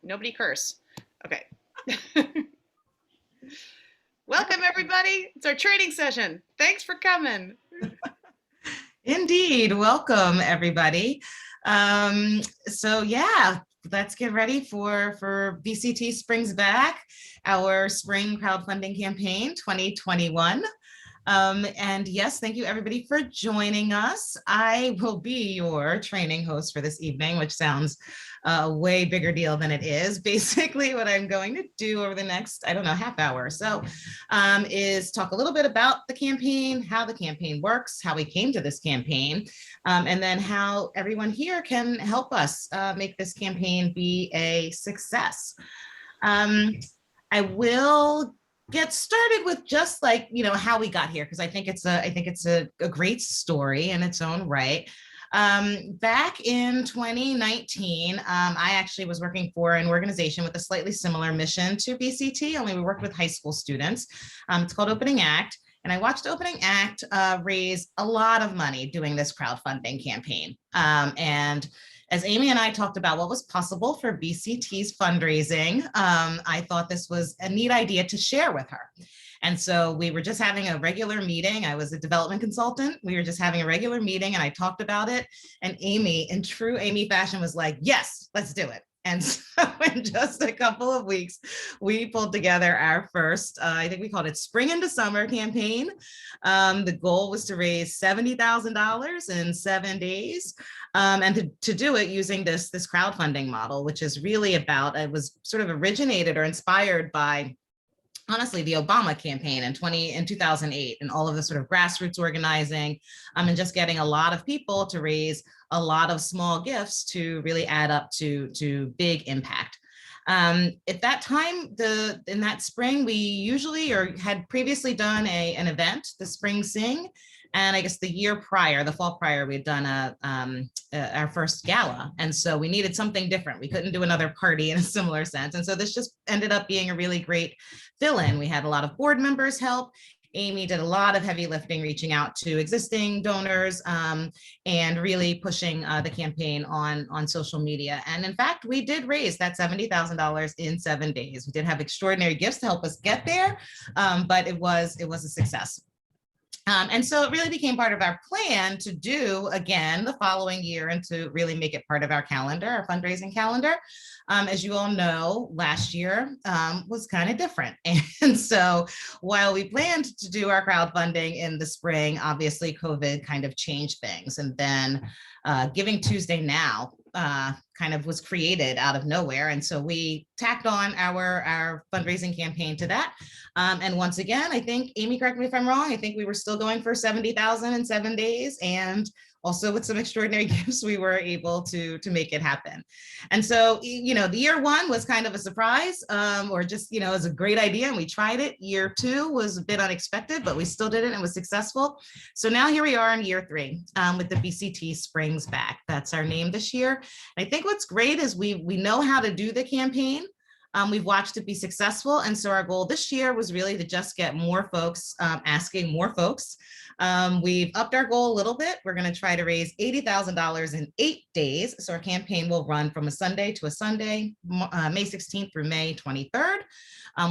Nobody curse. Okay. Welcome, everybody. It's our training session. Thanks for coming. Indeed. Welcome, everybody. So yeah, let's get ready for BCT Springs Back, our spring crowdfunding campaign 2021. And yes, thank you everybody for joining us. I will be your training host for this evening, which sounds a way bigger deal than it is. Basically, what I'm going to do over the next, I don't know, half hour or so, is talk a little bit about the campaign, how the campaign works, how we came to this campaign, and then how everyone here can help us make this campaign be a success. I will get started with just like, how we got here, because I think it's a great story in its own right. Back in 2019, I actually was working for an organization with a slightly similar mission to BCT, only we worked with high school students. It's called Opening Act. And I watched Opening Act raise a lot of money doing this crowdfunding campaign. And as Amy and I talked about what was possible for BCT's fundraising, I thought this was a neat idea to share with her. And so we were just having a regular meeting. I was a development consultant. We were just having a regular meeting and I talked about it. And Amy, in true Amy fashion, was like, yes, let's do it. And so in just a couple of weeks, we pulled together our first, I think we called it Spring into Summer campaign. The goal was to raise $70,000 in 7 days. And to do it using this crowdfunding model, which is really about, it was sort of originated or inspired by, honestly, the Obama campaign in 2008 and all of the sort of grassroots organizing and just getting a lot of people to raise a lot of small gifts to really add up to big impact. At that time, in that spring, we usually or had previously done an event, the Spring Sing. And I guess the fall prior, we had done our first gala. And so we needed something different. We couldn't do another party in a similar sense. And so this just ended up being a really great fill-in. We had a lot of board members help. Amy did a lot of heavy lifting, reaching out to existing donors and really pushing the campaign on social media. And in fact, we did raise that $70,000 in 7 days. We did have extraordinary gifts to help us get there, but it was a success. And so it really became part of our plan to do again the following year and to really make it part of our calendar, our fundraising calendar. As you all know, last year was kind of different. And so while we planned to do our crowdfunding in the spring, obviously COVID kind of changed things. And then Giving Tuesday Now kind of was created out of nowhere. And so we tacked on our fundraising campaign to that. And once again, I think, Amy, correct me if I'm wrong, I think we were still going for 70,000 in 7 days. And also with some extraordinary gifts, we were able to make it happen. And so, the year one was kind of a surprise or just, it was a great idea and we tried it. Year two was a bit unexpected, but we still did it and it was successful. So now here we are in year three with the BCT Springs Back. That's our name this year. And I think what's great is we know how to do the campaign. We've watched it be successful. And so our goal this year was really to just get more folks asking more folks. We've upped our goal a little bit. We're going to try to raise $80,000 in 8 days. So our campaign will run from a Sunday to a Sunday, May 16th through May 23rd.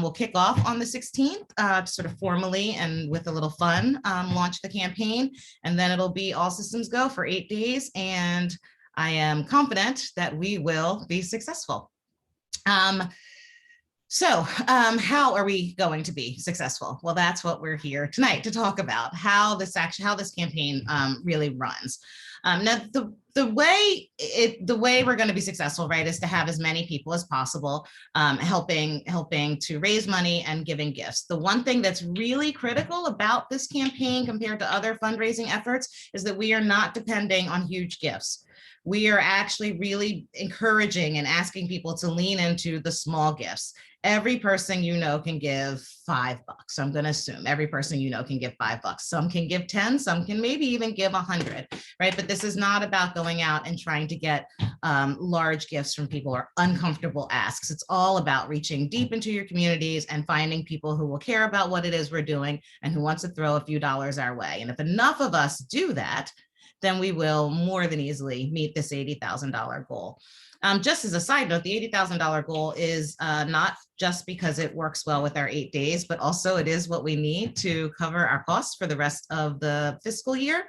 We'll kick off on the 16th, sort of formally and with a little fun, launch the campaign. And then it'll be all systems go for 8 days. And I am confident that we will be successful. So how are we going to be successful? Well, that's what we're here tonight to talk about, how this campaign really runs. Now, the way we're going to be successful, right, is to have as many people as possible helping to raise money and giving gifts. The one thing that's really critical about this campaign compared to other fundraising efforts is that we are not depending on huge gifts. We are actually really encouraging and asking people to lean into the small gifts. Every person can give $5. I'm going to assume every person can give $5. Some can give 10, some can maybe even give 100, right? But this is not about going out and trying to get large gifts from people or uncomfortable asks. It's all about reaching deep into your communities and finding people who will care about what it is we're doing and who wants to throw a few dollars our way. And if enough of us do that, then we will more than easily meet this $80,000 goal. Just as a side note, the $80,000 goal is not just because it works well with our 8 days, but also it is what we need to cover our costs for the rest of the fiscal year.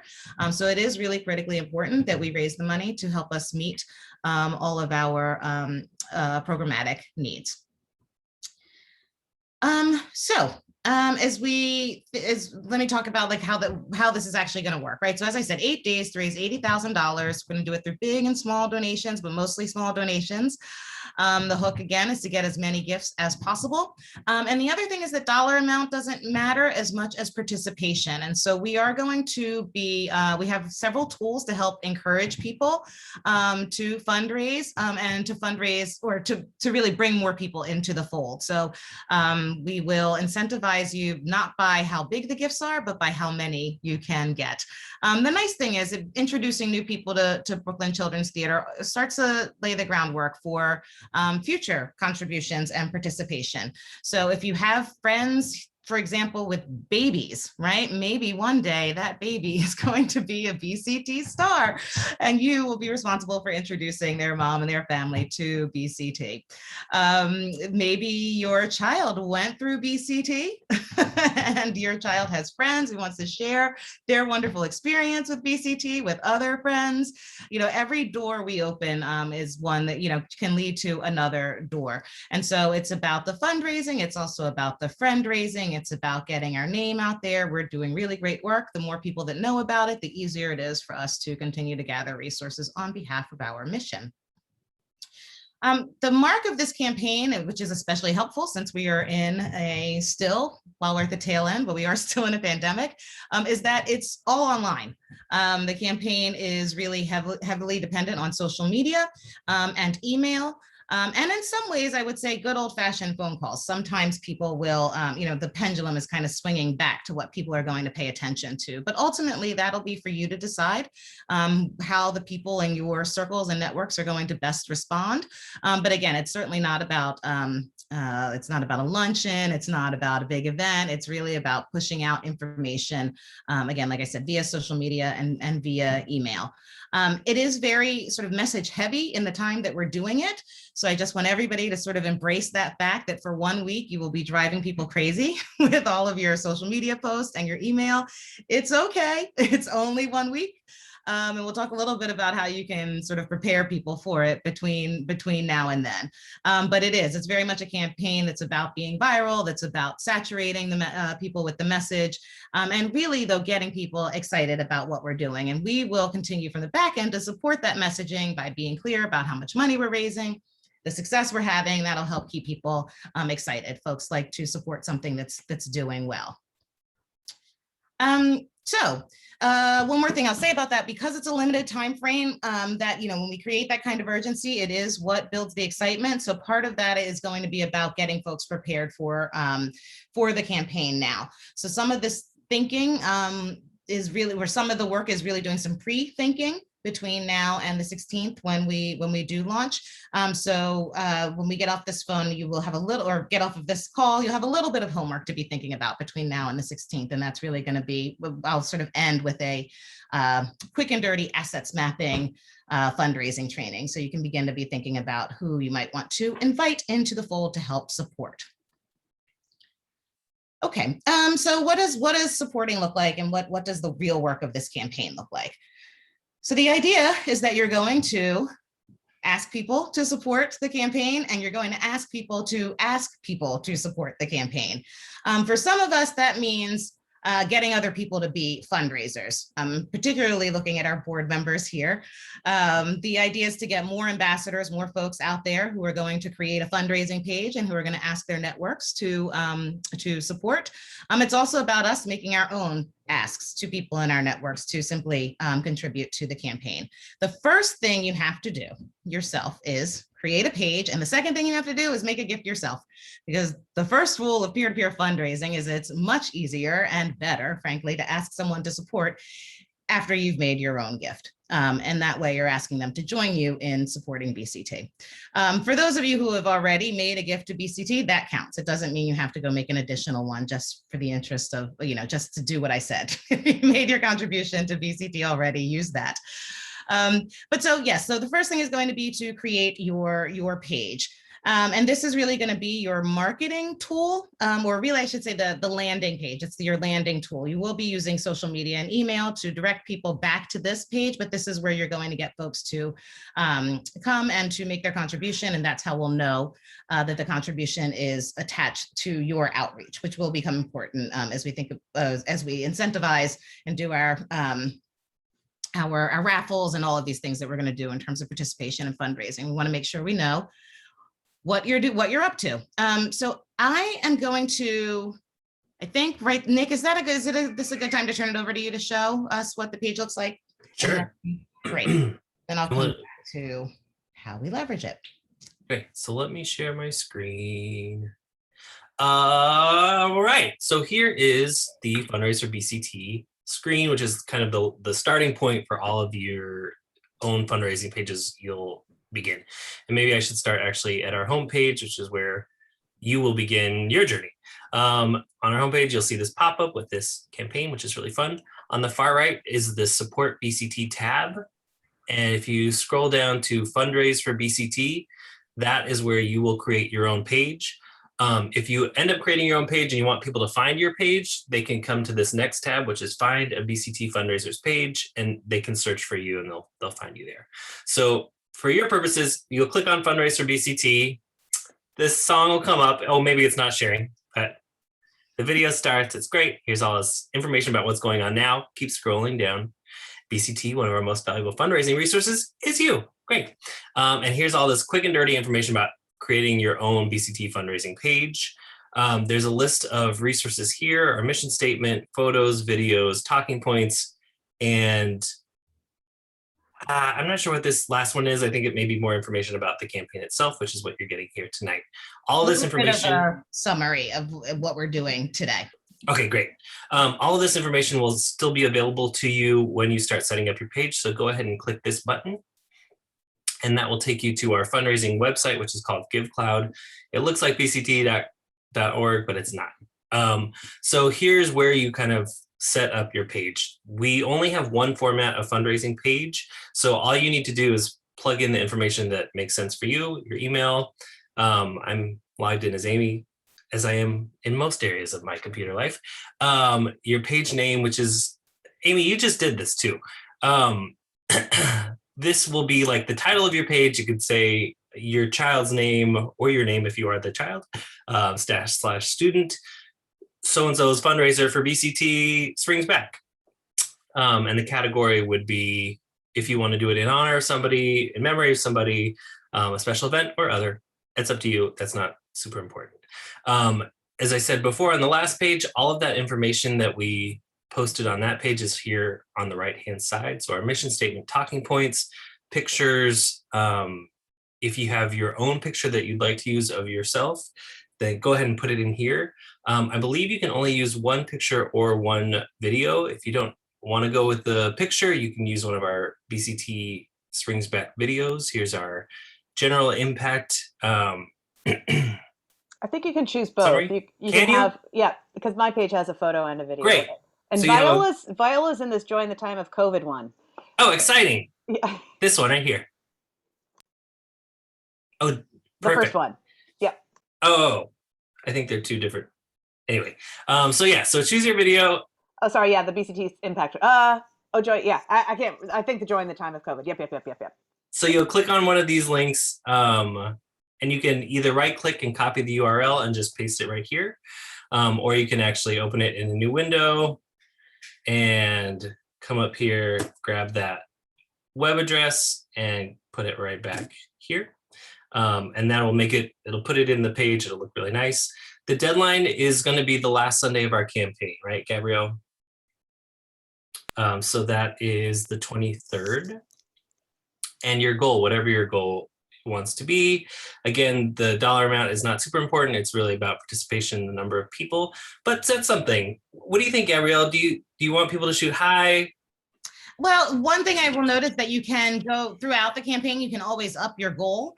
So it is really critically important that we raise the money to help us meet all of our programmatic needs. Let me talk about like how this is actually going to work, right? So as I said, 8 days to raise $80,000. We're going to do it through big and small donations, but mostly small donations. The hook again is to get as many gifts as possible. And the other thing is that dollar amount doesn't matter as much as participation. And so we are going to be, we have several tools to help encourage people to fundraise and to fundraise or to really bring more people into the fold. So we will incentivize you not by how big the gifts are, but by how many you can get. The nice thing is introducing new people to Brooklyn Children's Theater starts to lay the groundwork for future contributions and participation. So if you have friends, for example, with babies, right? Maybe one day that baby is going to be a BCT star and you will be responsible for introducing their mom and their family to BCT. Maybe your child went through BCT and your child has friends who wants to share their wonderful experience with BCT with other friends. You know, every door we open is one that, you know, can lead to another door. And so it's about the fundraising. It's also about the friend raising. It's about getting our name out there. We're doing really great work. The more people that know about it, the easier it is for us to continue to gather resources on behalf of our mission. The mark of this campaign, which is especially helpful since we are in while we're at the tail end, but we are still in a pandemic, is that it's all online. The campaign is really heavily dependent on social media and email. And in some ways, I would say good old-fashioned phone calls. Sometimes people will, you know, the pendulum is kind of swinging back to what people are going to pay attention to. But ultimately, that'll be for you to decide how the people in your circles and networks are going to best respond. But again, it's certainly not about it's not about a luncheon. It's not about a big event. It's really about pushing out information, again, like I said, via social media and via email. It is very sort of message heavy in the time that we're doing it. So I just want everybody to sort of embrace that fact that for 1 week, you will be driving people crazy with all of your social media posts and your email. It's okay. It's only 1 week. And we'll talk a little bit about how you can sort of prepare people for it between now and then. But it's very much a campaign that's about being viral, that's about saturating the people with the message, and really, though, getting people excited about what we're doing. And we will continue from the back end to support that messaging by being clear about how much money we're raising, the success we're having. That'll help keep people excited. Folks like to support something that's doing well. One more thing I'll say about that, because it's a limited time frame, that, you know, when we create that kind of urgency, it is what builds the excitement. So part of that is going to be about getting folks prepared for the campaign now. So some of this thinking is really where some of the work is really doing some pre-thinking between now and the 16th when we do launch. So when we get off this phone, you will have a little, or get off of this call, you'll have a little bit of homework to be thinking about between now and the 16th. And that's really going to be, I'll sort of end with a quick and dirty assets mapping fundraising training. So you can begin to be thinking about who you might want to invite into the fold to help support. Okay, so what does supporting look like, and what does the real work of this campaign look like? So the idea is that you're going to ask people to support the campaign, and you're going to ask people to support the campaign. For some of us, that means getting other people to be fundraisers, particularly looking at our board members here. The idea is to get more ambassadors, more folks out there who are going to create a fundraising page and who are going to ask their networks to support. It's also about us making our own asks to people in our networks to simply contribute to the campaign. The first thing you have to do yourself is create a page. And the second thing you have to do is make a gift yourself, because the first rule of peer-to-peer fundraising is it's much easier and better, frankly, to ask someone to support after you've made your own gift. And that way you're asking them to join you in supporting BCT. For those of you who have already made a gift to BCT, that counts. It doesn't mean you have to go make an additional one just for the interest of, you know, just to do what I said. If you made your contribution to BCT already, use that. But so yes, so the first thing is going to be to create your page. And this is really going to be your marketing tool, or really, I should say the landing page. It's your landing tool. You will be using social media and email to direct people back to this page, but this is where you're going to get folks to come and to make their contribution. And that's how we'll know that the contribution is attached to your outreach, which will become important as we think of, as we incentivize and do our raffles and all of these things that we're going to do in terms of participation and fundraising. We want to make sure we know what you're up to. So I am going to, I think, right, Nick, is this a good time to turn it over to you to show us what the page looks like? Sure. Great. Then I'll come back to how we leverage it. Okay, so let me share my screen. All right, so here is the Fundraiser BCT screen, which is kind of the starting point for all of your own fundraising pages you'll begin. And maybe I should start actually at our homepage, which is where you will begin your journey. On our homepage, you'll see this pop-up with this campaign, which is really fun. On the far right is the Support BCT tab. And if you scroll down to Fundraise for BCT, that is where you will create your own page. If you end up creating your own page and you want people to find your page, they can come to this next tab, which is Find a BCT Fundraisers page, and they can search for you and they'll find you there. So for your purposes, you'll click on Fundraise for BCT. This song will come up. Oh, maybe it's not sharing, but the video starts. It's great. Here's all this information about what's going on now. Keep scrolling down. BCT, one of our most valuable fundraising resources, is you. Great. And here's all this quick and dirty information about creating your own BCT fundraising page. There's a list of resources here, our mission statement, photos, videos, talking points, and I'm not sure what this last one is. I think it may be more information about the campaign itself, which is what you're getting here tonight. All this information. A summary of what we're doing today. Okay, great. All of this information will still be available to you when you start setting up your page. So go ahead and click this button. And that will take you to our fundraising website, which is called GiveCloud. It looks like bct.org, but it's not. So here's where you kind of set up your page. We only have one format of fundraising page. So all you need to do is plug in the information that makes sense for you, your email. I'm logged in as Amy, as I am in most areas of my computer life. Your page name, which is, Amy, you just did this too. This will be like the title of your page. You could say your child's name or your name if you are the child, / student, so-and-so's fundraiser for BCT Spring Back. And the category would be if you want to do it in honor of somebody, in memory of somebody, a special event or other. It's up to you. That's not super important. As I said before, on the last page, all of that information that we posted on that page is here on the right-hand side. So our mission statement, talking points, pictures. If you have your own picture that you'd like to use of yourself, then go ahead and put it in here. I believe you can only use one picture or one video. If you don't want to go with the picture, you can use one of our BCT Springs Back videos. Here's our general impact. I think you can choose both. Sorry? You can have, yeah, because my page has a photo and a video. Great. And So Viola's in this Join the Time of COVID one. Oh, exciting. Yeah. This one right here. Oh, perfect. The first one. Yeah. Oh, I think they're two different. Anyway, so yeah, so choose your video. Oh, sorry. Yeah, the BCT impact. Joy. Yeah, I can't. I think the Join the Time of COVID. Yep. So you'll click on one of these links, and you can either right-click and copy the URL and just paste it right here, or you can actually open it in a new window and come up here, grab that web address and put it right back here. And that will make it, it'll put it in the page. It'll look really nice. The deadline is going to be the last Sunday of our campaign, right, Gabrielle? So that is the 23rd. And your goal, whatever your goal wants to be. Again, the dollar amount is not super important. It's really about participation, the number of people, but set something. What do you think, Gabrielle? Do you want people to shoot high? Well, one thing I will notice that you can go throughout the campaign, you can always up your goal.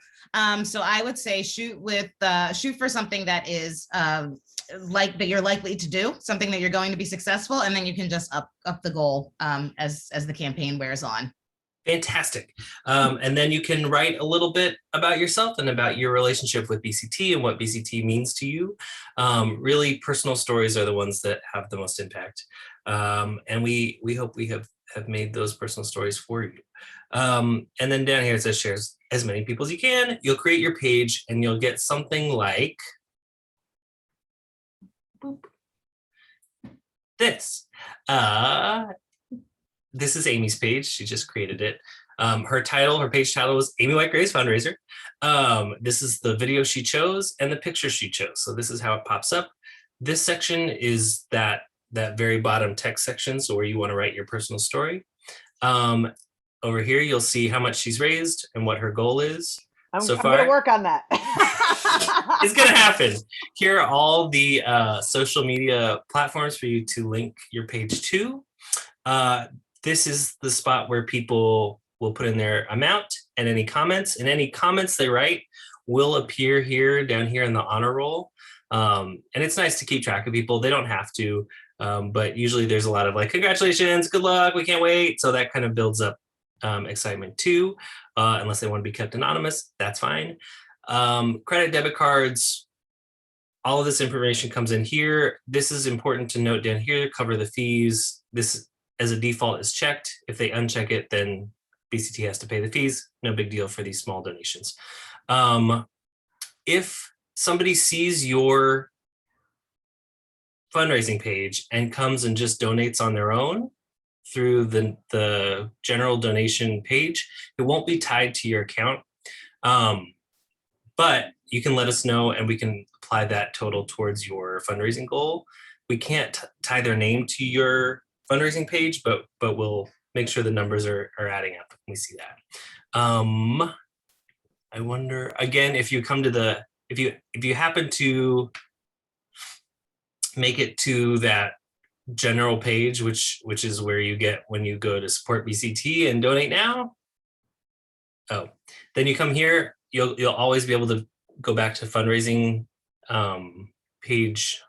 So I would say shoot for something that is like that you're likely to do, something that you're going to be successful, and then you can just up the goal as the campaign wears on. Fantastic. And then you can write a little bit about yourself and about your relationship with BCT and what BCT means to you. Really personal stories are the ones that have the most impact. And we hope we have made those personal stories for you. And then down here it says share as many people as you can. You'll create your page and you'll get something like boop, this. This is Amy's page. She just created it. Her page title was Amy Whitegray's Fundraiser. This is the video she chose and the picture she chose. So this is how it pops up. This section is that very bottom text section. So where you want to write your personal story. Over here, you'll see how much she's raised and what her goal is. I'm going to work on that. It's going to happen. Here are all the social media platforms for you to link your page to. This is the spot where people will put in their amount and any comments. And any comments they write will appear here, down here in the honor roll. And it's nice to keep track of people. They don't have to, but usually there's a lot of like, congratulations, good luck, we can't wait. So that kind of builds up excitement too, unless they want to be kept anonymous, that's fine. Credit, debit cards, all of this information comes in here. This is important to note down here, cover the fees. This as a default is checked. If they uncheck it, then BCT has to pay the fees. No big deal for these small donations. If somebody sees your fundraising page and comes and just donates on their own through the general donation page, it won't be tied to your account. But you can let us know and we can apply that total towards your fundraising goal. We can't tie their name to your fundraising page, but we'll make sure the numbers are adding up when we see that. I wonder again if you come to if you happen to make it to that general page, which is where you get when you go to support BCT and donate now. Oh, then you come here. You'll always be able to go back to fundraising page.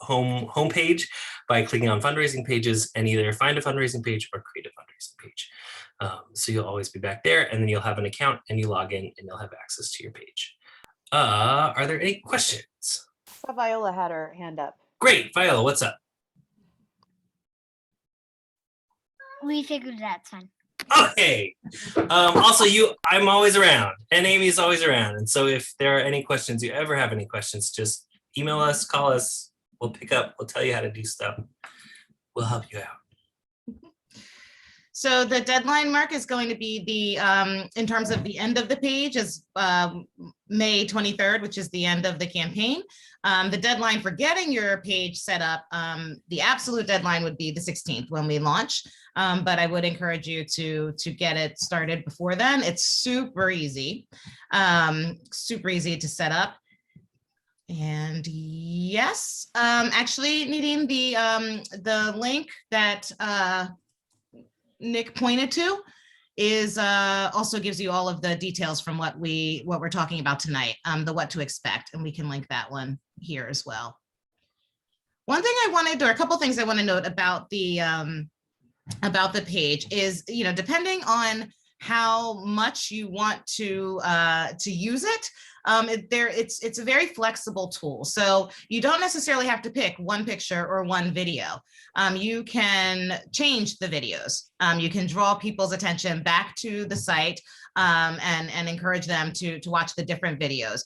Homepage by clicking on fundraising pages and either find a fundraising page or create a fundraising page. So you'll always be back there and then you'll have an account and you log in and you'll have access to your page. Are there any questions? I saw Viola had her hand up. Great, Viola, what's up? We figured that's fine. Okay. Also, I'm always around and Amy's always around. And so if there are any questions, you ever have any questions, just email us, call us. We'll pick up, we'll tell you how to do stuff. We'll help you out. So the deadline mark is going to be in terms of the end of the page is May 23rd, which is the end of the campaign. The deadline for getting your page set up, the absolute deadline would be the 16th when we launch. But I would encourage you to get it started before then. It's super easy to set up. And yes, actually needing the link that Nick pointed to is also gives you all of the details from what we're talking about tonight, the what to expect, and we can link that one here as well. One thing or a couple things I want to note about the page is, depending on how much you want to use it, it's a very flexible tool. So you don't necessarily have to pick one picture or one video. You can change the videos. You can draw people's attention back to the site and encourage them to watch the different videos.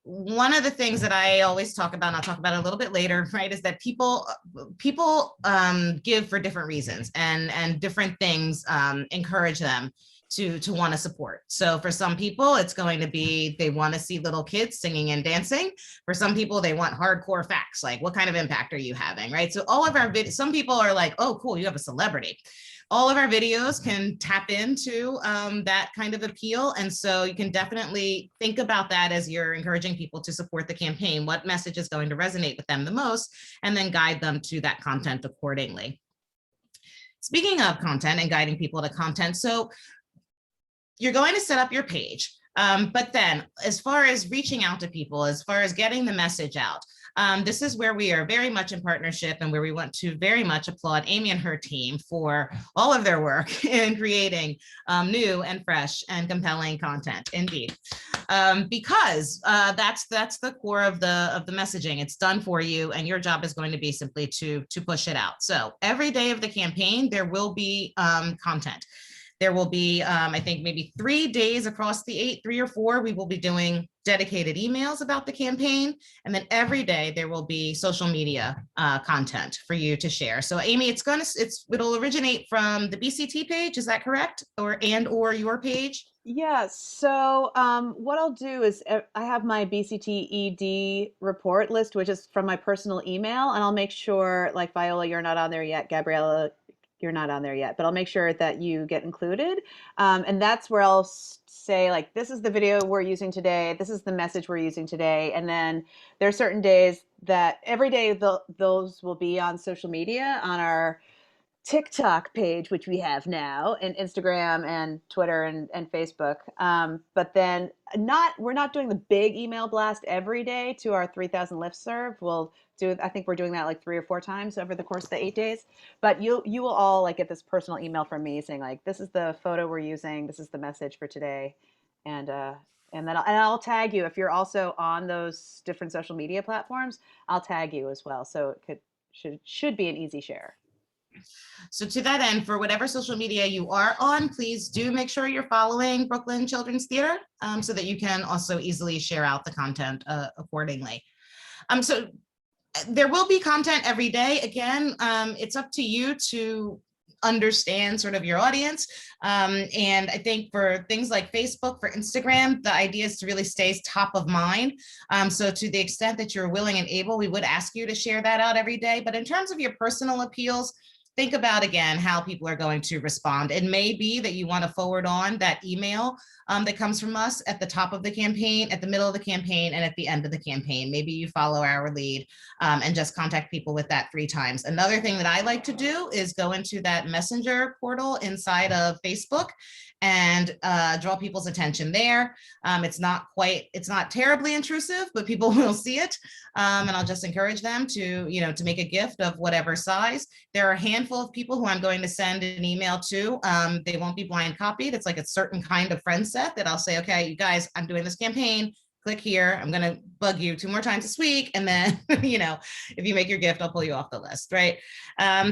One of the things that I always talk about, and I'll talk about it a little bit later, right, is that people give for different reasons, and different things encourage them to want to support. So for some people, it's going to be they want to see little kids singing and dancing. For some people, they want hardcore facts, like what kind of impact are you having, right? So all of our videos, some people are like, oh, cool, you have a celebrity. All of our videos can tap into that kind of appeal. And so you can definitely think about that as you're encouraging people to support the campaign, what message is going to resonate with them the most, and then guide them to that content accordingly. Speaking of content and guiding people to content, so you're going to set up your page, but then as far as reaching out to people, as far as getting the message out, This is where we are very much in partnership and where we want to very much applaud Amy and her team for all of their work in creating new and fresh and compelling content, indeed. Because that's the core of the messaging. It's done for you, and your job is going to be simply to push it out. So every day of the campaign, there will be content. There will be, I think, maybe 3 days across the 8, 3 or 4, we will be doing dedicated emails about the campaign. And then every day there will be social media content for you to share. So Amy, it'll originate from the BCT page. Is that correct? Or your page? Yeah, so what I'll do is I have my BCT ED report list, which is from my personal email, and I'll make sure, like Viola, you're not on there yet, Gabriella, you're not on there yet, but I'll make sure that you get included. And that's where I'll say, like, this is the video we're using today, this is the message we're using today. And then there are certain days that every day those will be on social media, on our TikTok page, which we have now, and Instagram and Twitter and Facebook. But then we're not doing the big email blast every day to our 3,000 listserv. I think we're doing that like 3 or 4 times over the course of the 8 days. But you will all like get this personal email from me saying, like, this is the photo we're using, this is the message for today. And then I'll tag you if you're also on those different social media platforms. I'll tag you as well, so it should be an easy share. So to that end, for whatever social media you are on, please do make sure you're following Brooklyn Children's Theater so that you can also easily share out the content accordingly. So there will be content every day. Again, it's up to you to understand sort of your audience. And I think for things like Facebook, for Instagram, the idea is to really stay top of mind. So to the extent that you're willing and able, we would ask you to share that out every day. But in terms of your personal appeals, think about, again, how people are going to respond. It may be that you want to forward on that email that comes from us at the top of the campaign, at the middle of the campaign, and at the end of the campaign. Maybe you follow our lead and just contact people with that 3 times. Another thing that I like to do is go into that messenger portal inside of Facebook and draw people's attention there. It's not terribly intrusive, but people will see it. And I'll just encourage them to make a gift of whatever size. There are a handful of people who I'm going to send an email to. They won't be blind copied. It's like a certain kind of friend set that I'll say, okay, you guys, I'm doing this campaign. Click here. I'm going to bug you 2 more times this week. And then, if you make your gift, I'll pull you off the list. Right.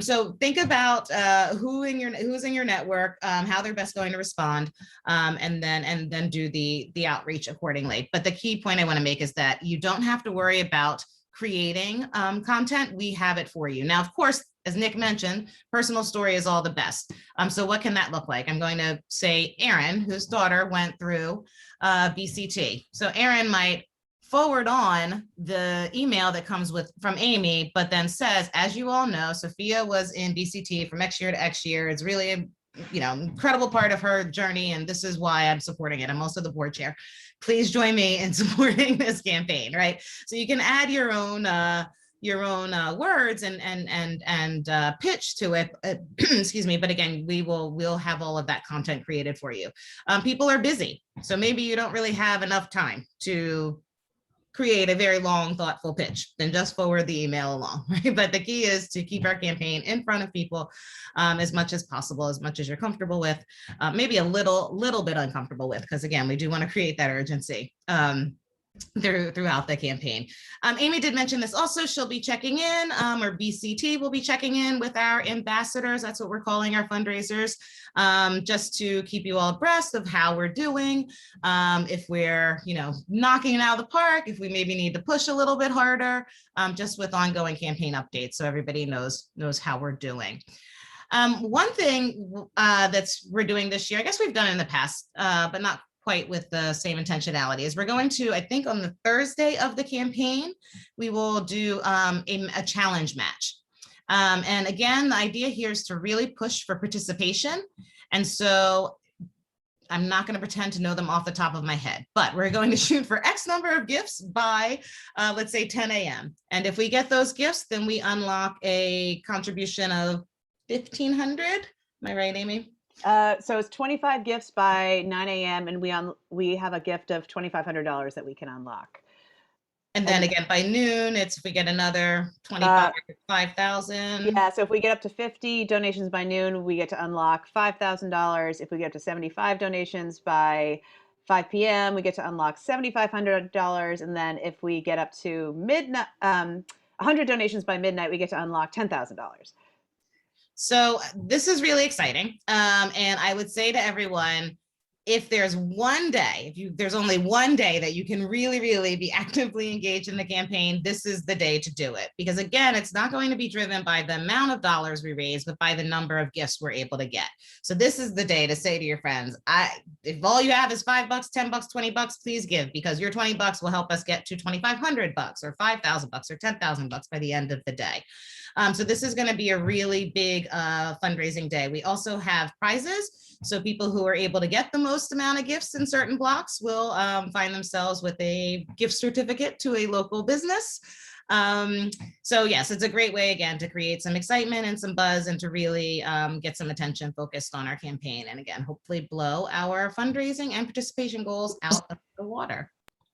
So think about who's in your network, how they're best going to respond, and then do the outreach accordingly. But the key point I want to make is that you don't have to worry about creating content. We have it for you. Now, of course, as Nick mentioned, personal story is all the best. So what can that look like? I'm going to say Erin, whose daughter went through BCT. So Erin might forward on the email that comes from Amy, but then says, as you all know, Sophia was in BCT from X year to X year. It's really a incredible part of her journey, and this is why I'm supporting it. I'm also the board chair. Please join me in supporting this campaign, right? So you can add your own words and pitch to it. Excuse me, but again, we'll have all of that content created for you. People are busy, so maybe you don't really have enough time to create a very long, thoughtful pitch. Then just forward the email along, right? But the key is to keep our campaign in front of people as much as possible, as much as you're comfortable with, maybe a little bit uncomfortable with, because again, we do want to create that urgency throughout the campaign. Amy did mention this also. She'll be checking in, or BCT will be checking in with our ambassadors. That's what we're calling our fundraisers, just to keep you all abreast of how we're doing. If we're, knocking it out of the park, if we maybe need to push a little bit harder, just with ongoing campaign updates, so everybody knows how we're doing. One thing we're doing this year, I guess we've done it in the past, but not quite with the same intentionality, is we're going to, I think on the Thursday of the campaign, we will do a challenge match. And again, the idea here is to really push for participation. And so I'm not going to pretend to know them off the top of my head, but we're going to shoot for X number of gifts by, let's say 10 a.m. And if we get those gifts, then we unlock a contribution of 1,500. Am I right, Amy? So it's 25 gifts by 9 a.m. and we have a gift of $2,500 that we can unlock. And then again, by noon, it's if we get another 5,000. Yeah, so if we get up to 50 donations by noon, we get to unlock $5,000. If we get up to 75 donations by 5 p.m., we get to unlock $7,500. And then if we get up to midnight, 100 donations by midnight, we get to unlock $10,000. So this is really exciting. And I would say to everyone, if there's one day, there's only one day that you can really, really be actively engaged in the campaign, this is the day to do it. Because again, it's not going to be driven by the amount of dollars we raise, but by the number of gifts we're able to get. So this is the day to say to your friends, if all you have is $5, $10, $20, please give, because your $20 will help us get to $2,500 or $5,000 or $10,000 by the end of the day. So this is going to be a really big fundraising day. We also have prizes. So people who are able to get the most amount of gifts in certain blocks will find themselves with a gift certificate to a local business. So yes, it's a great way, again, to create some excitement and some buzz and to really get some attention focused on our campaign. And again, hopefully blow our fundraising and participation goals out of the water.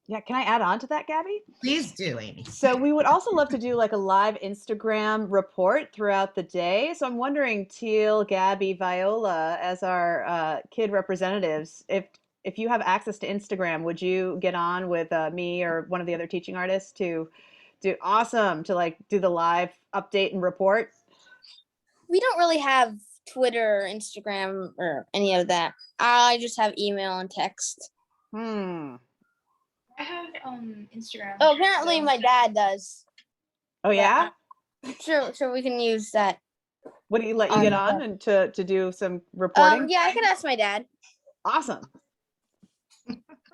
Yeah, can I add on to that, Gabby? Please do, Amy. So we would also love to do like a live Instagram report throughout the day. So I'm wondering, Teal, Gabby, Viola, as our kid representatives, if you have access to Instagram, would you get on with me or one of the other teaching artists to do like do the live update and report? We don't really have Twitter or Instagram or any of that. I just have email and text. I have Instagram. Oh, apparently my dad does. Oh yeah? Sure, we can use that. What do you let you get on and to do some reporting? Yeah, I can ask my dad. Awesome.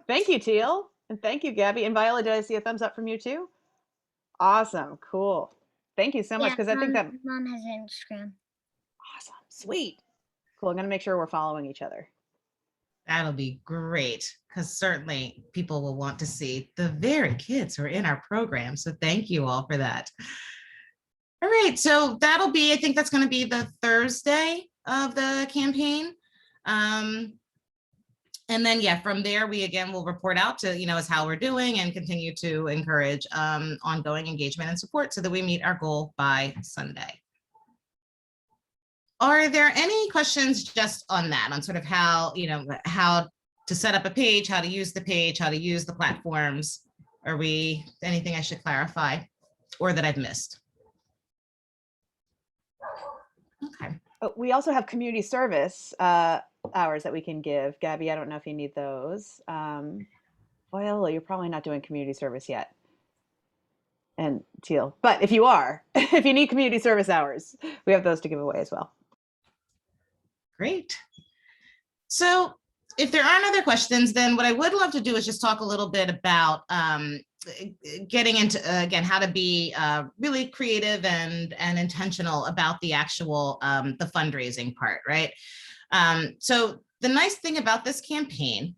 Thank you, Teal. And thank you, Gabby. And Viola, did I see a thumbs up from you too? Awesome. Cool. Thank you so much. Because I think that Mom has an Instagram. awesome. Sweet. Cool. I'm gonna make sure we're following each other. That'll be great, because certainly people will want to see the very kids who are in our program. So thank you all for that. All right, so that'll be, I think that's going to be the Thursday of the campaign. And then, yeah, from there, we again will report out to, as how we're doing and continue to encourage ongoing engagement and support so that we meet our goal by Sunday. Are there any questions just on that, on sort of how, how to set up a page, how to use the page, how to use the platforms? Are we, anything I should clarify or that I've missed? Okay. We also have community service hours that we can give. Gabby, I don't know if you need those. Viola, you're probably not doing community service yet. And Teal, but if you are, if you need community service hours, we have those to give away as well. Great. So if there aren't other questions, then what I would love to do is just talk a little bit about getting into, again, how to be really creative and intentional about the actual, the fundraising part, right? So the nice thing about this campaign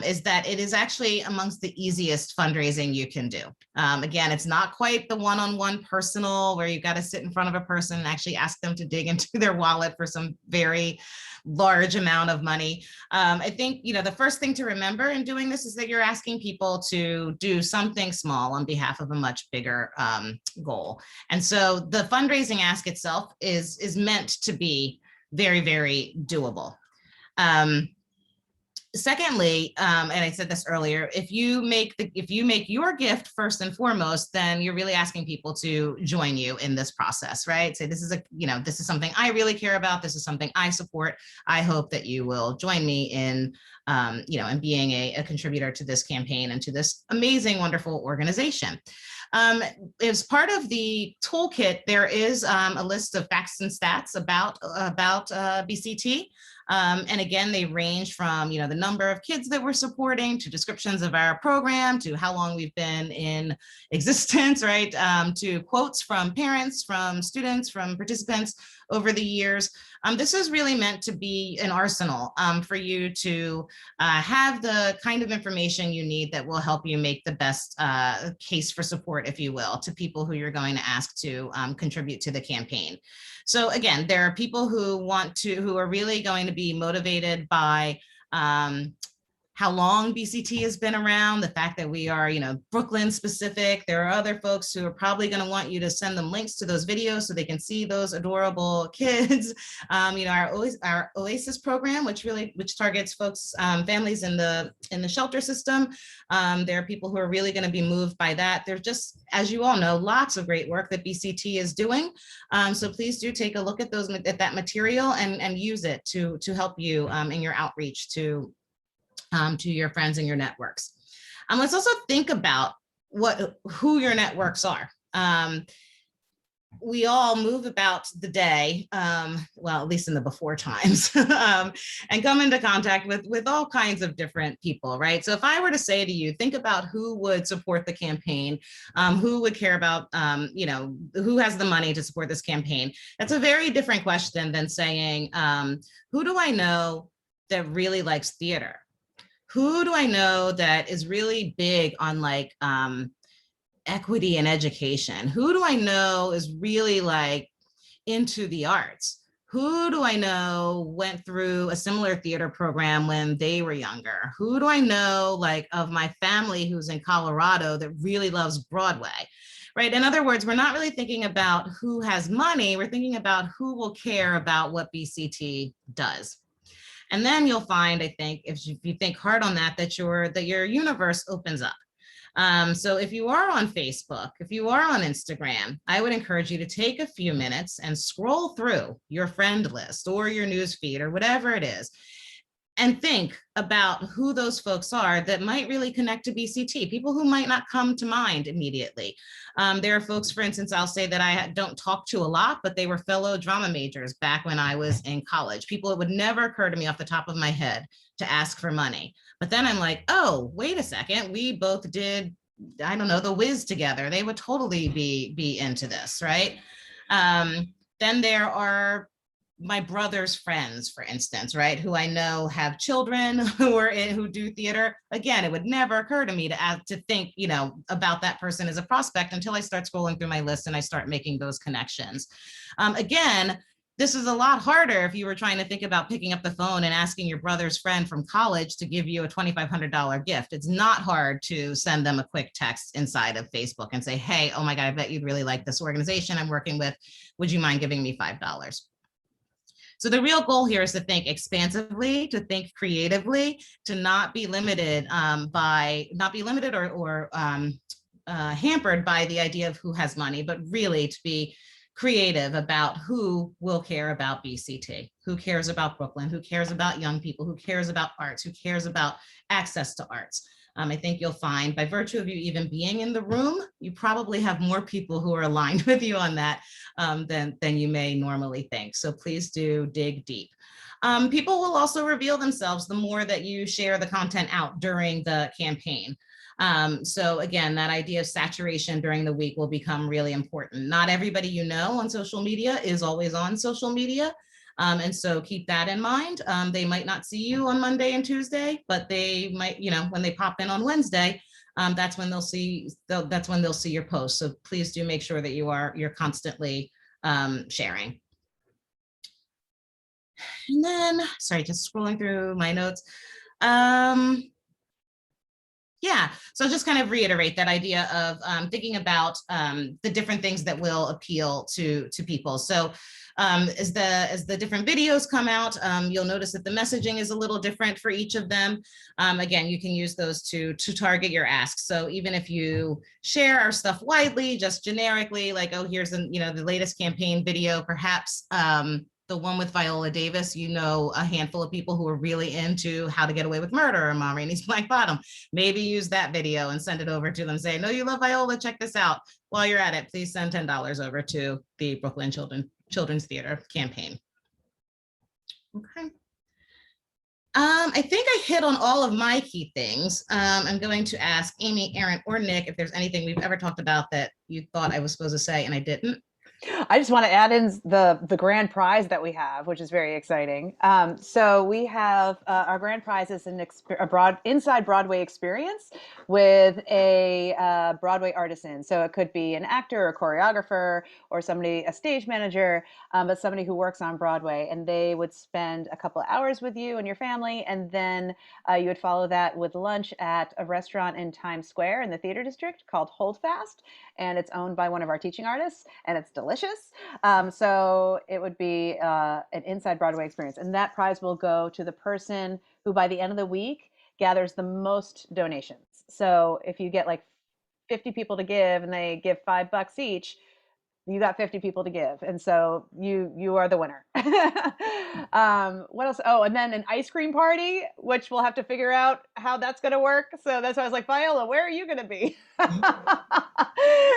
is that it is actually amongst the easiest fundraising you can do. Again, it's not quite the one-on-one personal where you've got to sit in front of a person and actually ask them to dig into their wallet for some very large amount of money. I think, the first thing to remember in doing this is that you're asking people to do something small on behalf of a much bigger goal. And so the fundraising ask itself is meant to be very, very doable. Secondly, and I said this earlier, if you make your gift first and foremost, then you're really asking people to join you in this process, right? Say, this is something I really care about. This is something I support. I hope that you will join me in, in being a contributor to this campaign and to this amazing, wonderful organization. As part of the toolkit, there is a list of facts and stats about BCT. And again, they range from, the number of kids that we're supporting to descriptions of our program, to how long we've been in existence, right? To quotes from parents, from students, from participants over the years. This is really meant to be an arsenal for you to have the kind of information you need that will help you make the best case for support, if you will, to people who you're going to ask to contribute to the campaign. So again, there are people who are really going to be motivated by how long BCT has been around, the fact that we are, Brooklyn specific. There are other folks who are probably going to want you to send them links to those videos so they can see those adorable kids. Our Oasis program, which targets folks, families in the shelter system. There are people who are really going to be moved by that. There's just, as you all know, lots of great work that BCT is doing. So please do take a look at that material and use it to help you in your outreach to your friends and your networks. Let's also think about who your networks are. We all move about the day, well, at least in the before times, and come into contact with all kinds of different people, right? So if I were to say to you, think about who would support the campaign, who would care about, who has the money to support this campaign. That's a very different question than saying, who do I know that really likes theater? Who do I know that is really big on equity and education? Who do I know is really into the arts? Who do I know went through a similar theater program when they were younger? Who do I know of my family who's in Colorado that really loves Broadway? Right. In other words, we're not really thinking about who has money. We're thinking about who will care about what BCT does. And then you'll find, I think, if you think hard on that your universe opens up. So if you are on Facebook, if you are on Instagram, I would encourage you to take a few minutes and scroll through your friend list or your news feed or whatever it is, and think about who those folks are that might really connect to BCT, people who might not come to mind immediately. There are folks, for instance, I'll say that I don't talk to a lot, but they were fellow drama majors back when I was in college. People, it would never occur to me off the top of my head to ask for money. But then I'm like, oh, wait a second, we both did, I don't know, The Wiz together. They would totally be into this, right? Then there are my brother's friends, for instance, right, who I know have children who do theater. Again, it would never occur to me to think, about that person as a prospect until I start scrolling through my list and I start making those connections. Again, this is a lot harder if you were trying to think about picking up the phone and asking your brother's friend from college to give you a $2,500 gift. It's not hard to send them a quick text inside of Facebook and say, hey, oh my God, I bet you'd really like this organization I'm working with. Would you mind giving me $5? So the real goal here is to think expansively, to think creatively, to not be limited or hampered by the idea of who has money, but really to be creative about who will care about BCT, who cares about Brooklyn, who cares about young people, who cares about arts, who cares about access to arts. I think you'll find by virtue of you even being in the room, you probably have more people who are aligned with you on that than you may normally think. So please do dig deep. People will also reveal themselves the more that you share the content out during the campaign. So again, that idea of saturation during the week will become really important. Not everybody you know on social media is always on social media. And so keep that in mind. They might not see you on Monday and Tuesday, but they might, when they pop in on Wednesday, that's when they'll see your posts. So please do make sure that you're constantly sharing. And then, sorry, just scrolling through my notes. Yeah, so just kind of reiterate that idea of thinking about the different things that will appeal to people. So as the different videos come out, you'll notice that the messaging is a little different for each of them. Again, you can use those to target your asks. So even if you share our stuff widely, just generically, like, oh, here's the latest campaign video, perhaps the one with Viola Davis, a handful of people who are really into How to Get Away with Murder or Ma Rainey's Black Bottom. Maybe use that video and send it over to them. Say, no, you love Viola, check this out. While you're at it, please send $10 over to the Brooklyn Children's Theater campaign. Okay. I think I hit on all of my key things. I'm going to ask Amy, Erin, or Nick if there's anything we've ever talked about that you thought I was supposed to say and I didn't. I just want to add in the grand prize that we have, which is very exciting. So we have our grand prize is a inside Broadway experience with a Broadway artisan. So it could be an actor, or choreographer, or a stage manager, but somebody who works on Broadway, and they would spend a couple of hours with you and your family, and then you would follow that with lunch at a restaurant in Times Square in the theater district called Holdfast, and it's owned by one of our teaching artists, and it's delicious. So it would be an inside Broadway experience, and that prize will go to the person who, by the end of the week, gathers the most donations. So if you get like 50 people to give, and they give $5 each, you got 50 people to give, and so you are the winner. What else? Oh, and then an ice cream party, which we'll have to figure out how that's going to work. So that's why I was like, Viola, where are you going to be?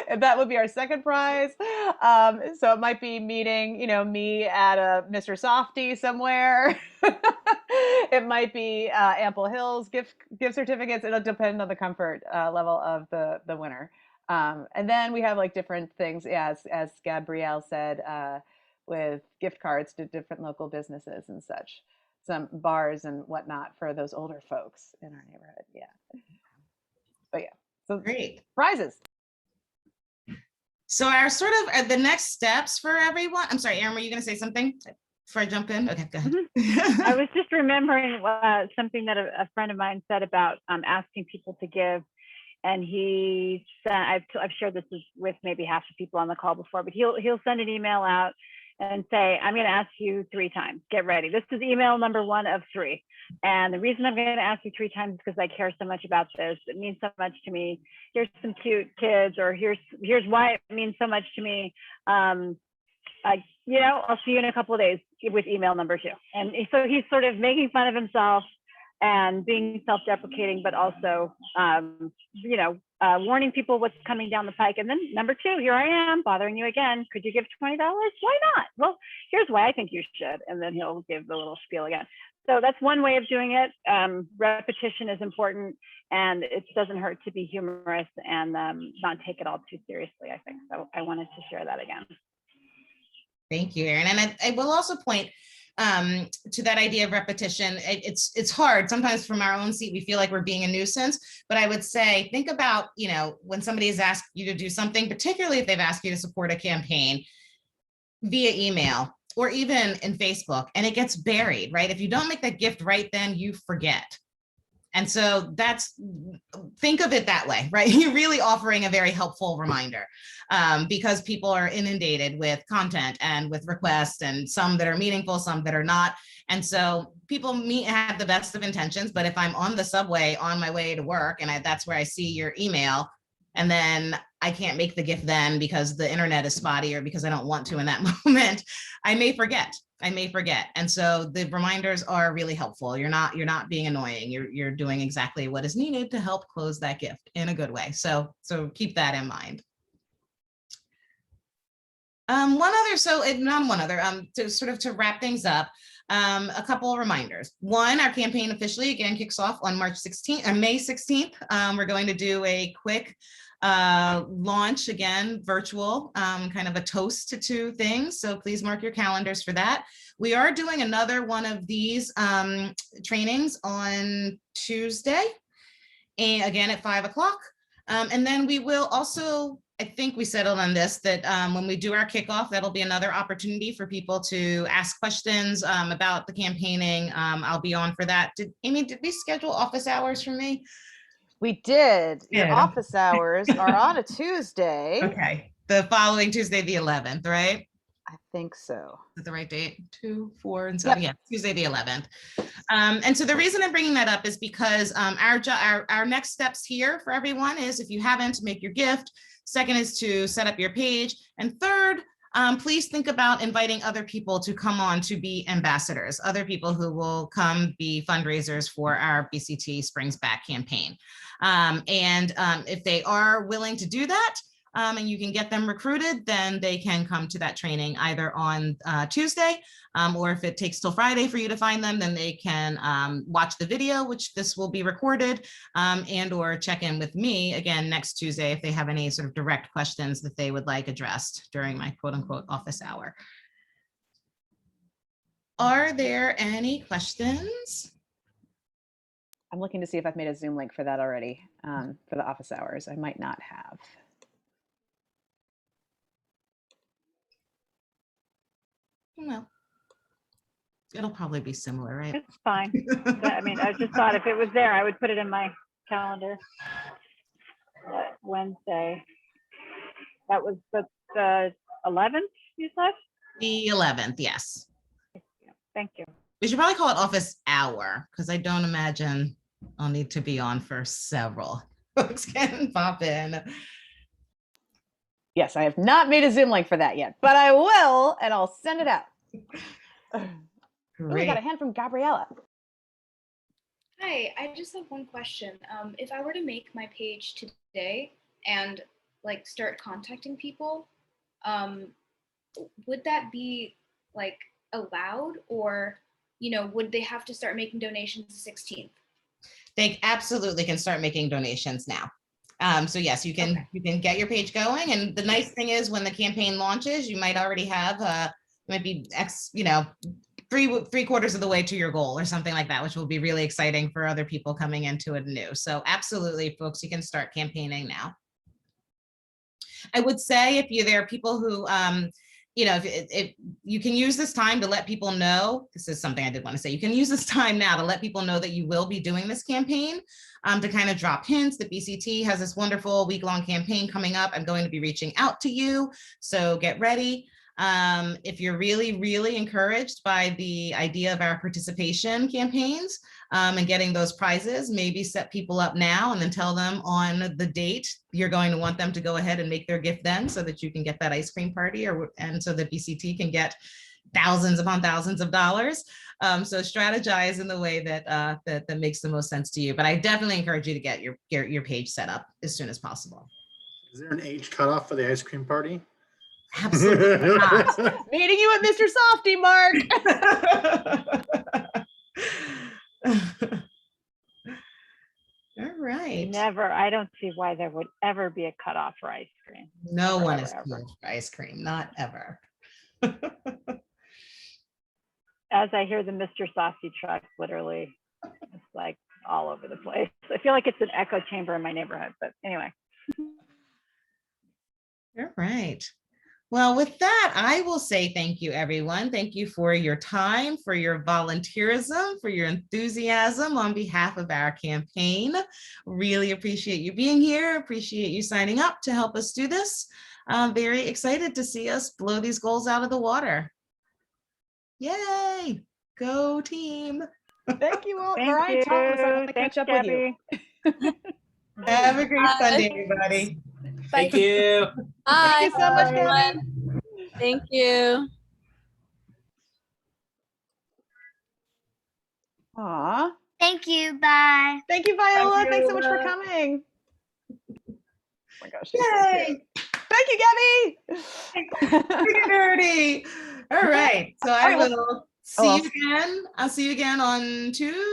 And that would be our second prize. So it might be meeting, me at a Mr. Softy somewhere. It might be Ample Hills gift certificates. It'll depend on the comfort level of the winner. And then we have like different things, as Gabrielle said, with gift cards to different local businesses and such, some bars and whatnot for those older folks in our neighborhood. Yeah. But yeah, so Great. prizes. So our sort of the next steps for everyone. I'm sorry, Erin, were you going to say something before I jump in? Okay, go ahead. I was just remembering something that a friend of mine said about asking people to give. And he sent, I've shared this with maybe half the people on the call before, but he'll send an email out and say, I'm going to ask you 3 times. Get ready. This is email number 1 of 3. And the reason I'm going to ask you 3 times is because I care so much about this. It means so much to me. Here's some cute kids, or here's why it means so much to me. I'll see you in a couple of days with email number 2. And so he's sort of making fun of himself and being self-deprecating, but also, warning people what's coming down the pike. And then number 2, here I am bothering you again. Could you give $20? Why not? Well, here's why I think you should. And then he'll give the little spiel again. So that's one way of doing it. Repetition is important, and it doesn't hurt to be humorous and not take it all too seriously, I think. So I wanted to share that again. Thank you, Erin. And I will also point to that idea of repetition. It's hard sometimes. From our own seat, we feel like we're being a nuisance, but I would say, think about, when somebody has asked you to do something, particularly if they've asked you to support a campaign via email or even in Facebook, and it gets buried, right? If you don't make that gift right then, you forget. And so think of it that way, right? You're really offering a very helpful reminder, because people are inundated with content and with requests, and some that are meaningful, some that are not. And so people have the best of intentions, but if I'm on the subway on my way to work and that's where I see your email, and then I can't make the gift then because the internet is spotty or because I don't want to in that moment, I may forget. And so the reminders are really helpful. You're not being annoying. You're doing exactly what is needed to help close that gift in a good way. So keep that in mind. To wrap things up, a couple of reminders. One, our campaign officially again kicks off on May 16th. We're going to do a quick launch, again, virtual, kind of a toast to 2 things. So please mark your calendars for that. We are doing another one of these trainings on Tuesday, and again at 5 o'clock. And then we will also, I think we settled on this, that when we do our kickoff, that'll be another opportunity for people to ask questions about the campaigning. I'll be on for that. Amy, did we schedule office hours for me? We did. Your Good. office hours are on a Tuesday. Okay. The following Tuesday, the 11th, right? I think so. Is that the right date? 2, 4, and 7. Yep. Yeah, Tuesday the 11th. And so the reason I'm bringing that up is because our next steps here for everyone is, if you haven't, make your gift. Second is to set up your page. And third, please think about inviting other people to come on to be ambassadors, other people who will come be fundraisers for our BCT Springs Back campaign. And if they are willing to do that, and you can get them recruited, then they can come to that training either on Tuesday, or if it takes till Friday for you to find them, then they can watch the video, which this will be recorded, and or check in with me again next Tuesday if they have any sort of direct questions that they would like addressed during my quote unquote office hour. Are there any questions? I'm looking to see if I've made a Zoom link for that already, for the office hours. I might not have. Well, it'll probably be similar, right? It's fine. I mean, I just thought if it was there, I would put it in my calendar. Wednesday. That was the 11th, you said? The 11th, yes. Thank you. We should probably call it office hour because I don't imagine I'll need to be on for several. Folks can pop in. Yes, I have not made a Zoom link for that yet, but I will, and I'll send it out. Ooh, we Great. got a hand from Gabriella. Hi, I just have one question. If I were to make my page today and like start contacting people, would that be like allowed, or would they have to start making donations the 16th? They absolutely can start making donations now. So yes, you can Okay. you can get your page going. And the nice thing is when the campaign launches, you might already have maybe three quarters of the way to your goal or something like that, which will be really exciting for other people coming into it new. So absolutely, folks, you can start campaigning now. I would say if there are people who if you can use this time to let people know, this is something I did want to say, you can use this time now to let people know that you will be doing this campaign, to kind of drop hints that BCT has this wonderful week-long campaign coming up. I'm going to be reaching out to you, so get ready. If you're really, really encouraged by the idea of our participation campaigns and getting those prizes, maybe set people up now and then tell them on the date you're going to want them to go ahead and make their gift then, so that you can get that ice cream party, and so that BCT can get thousands upon thousands of dollars. So strategize in the way that that makes the most sense to you. But I definitely encourage you to get your page set up as soon as possible. Is there an age cutoff for the ice cream party? Absolutely not. Meeting you at Mr. Softy, Mark. All right. Never. I don't see why there would ever be a cutoff for ice cream. No one is Ever. cool for ice cream, not ever. As I hear the Mr. Softy truck, literally, it's like all over the place. I feel like it's an echo chamber in my neighborhood, but anyway. All right. Well, with that, I will say thank you, everyone. Thank you for your time, for your volunteerism, for your enthusiasm on behalf of our campaign. Really appreciate you being here. Appreciate you signing up to help us do this. I'm very excited to see us blow these goals out of the water. Yay! Go team! Thank you all. Thank Mariah you. Thomas, I want to Thanks, catch up with you. Gabby. Have a great Bye. Sunday, everybody. Thank you. Bye. Thank you so much, everyone. Gabby. Thank you. Aw. Thank you. Bye. Thank you, Viola. Thank you, Thanks so much for Viola. coming. Oh my gosh. She's so Yay! cute. Thank you, Gabby. Nerdy. All right. So I All right, will Oh, see you again. I'll see you again on Tuesday.